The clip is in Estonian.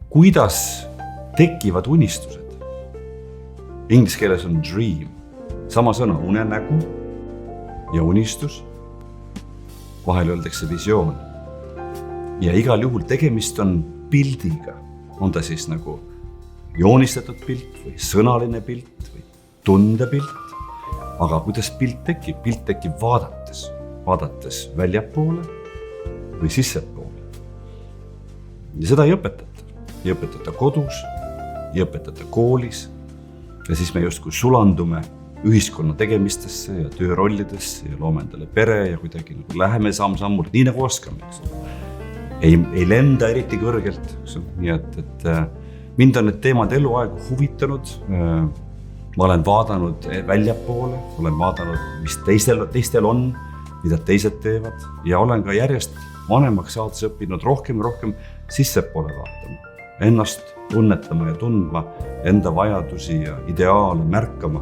kuidas tekivad unistused? Inglise keeles on dream, sama sõna unenägu ja unistus, vahel öeldakse visioon. Ja igal juhul tegemist on pildiga, on ta siis nagu joonistatud pilt või sõnaline pilt või tundepilt. Aga kuidas pilt tekib vaadates väljapoole või sissepoole. Ja seda ei õpetata kodus, ei õpetata koolis. Ja siis me justkui sulandume ühiskonna tegemistesse ja töörollidesse ja loome endale pere ja kuidagi läheme samm-sammult, nii nagu oskame. Ei lenda eriti kõrgelt. Nii et mind on need teemad eluaegu huvitanud. Ma olen vaadanud väljapoole, olen vaadanud, mis teistel on, mida teised teevad ja olen ka järjest vanemaks saades õppinud rohkem sissepoole vaatama, ennast tunnetama ja tundma, enda vajadusi ja ideaale märkama